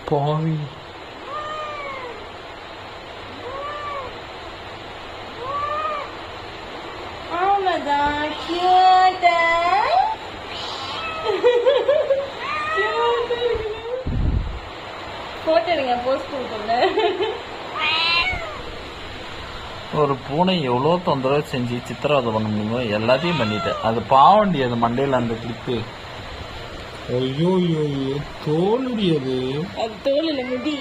பாவி. அவ்வளோதான். கியூட்டா போட்டோ எடுங்க, போஸ்ட் கொடுத்துருந்தேன். ஒரு பூனை எவ்வளோ தொந்தரவு செஞ்சு சித்திரவதை பண்ண முடியுமோ எல்லாத்தையும் பண்ணிட்டேன். அது பாவண்டி, அது மண்டையில் அந்த கிளிப்பு. ஐயோ ஐயோ ஐயோ, தோலுடையது. அது தோல் இல்லை, முடி.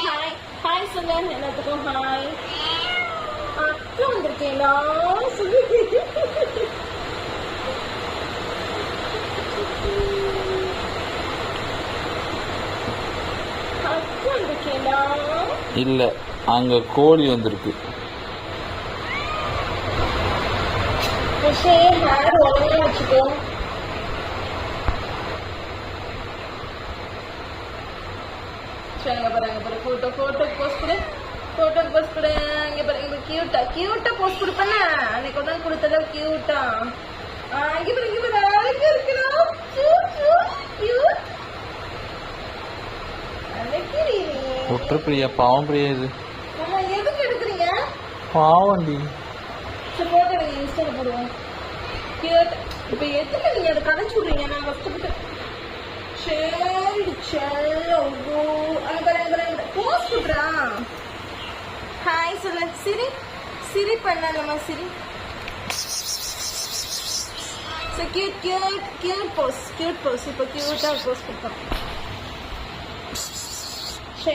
ஹாய் ஹாய் சொல்ல, எல்லாத்துக்கும் ஹாய். அக்கா வந்திருக்கேங்களா சொல்லு. அக்கா வந்திருக்கேங்களா? இல்லை, அங்கே கோழி வந்திருக்கு. ஹேர் ஒழுங்கா வச்சுக்கோ. அங்க பாரு போட்டோ போஸ்ட் கொடு, போட்டோ போஸ்ட் கொடு. இங்க பாரு கியூட்டா போஸ்ட் கொடுப்பேன். அன்னைக்கு ஒரு நாள் கொடுத்தத கியூட்டா. இங்க பாரு அழகா இருக்குடா. கியூட் அழகிரி. ஒற்று பிரியா, பாவம் பிரியா. இது அம்மா எதுக்கு எடுக்கிறீங்க? பாவண்டி. சரி போட்டோ நீங்க இன்ஸ்டால போடுவோம். கியூட். இப்போ எதுக்கு நீங்க அதை கதைச்சு விடுறீங்க? நான் கஷ்டப்பட்டு போஸ்ட் விட்றா. ஹாய் சொல்ல. சிரி பண்ண நம்ம சிரி. கியூட் போஸ்ட் இப்போ கியூட்டா போஸ்ட் கொடுத்தோம்.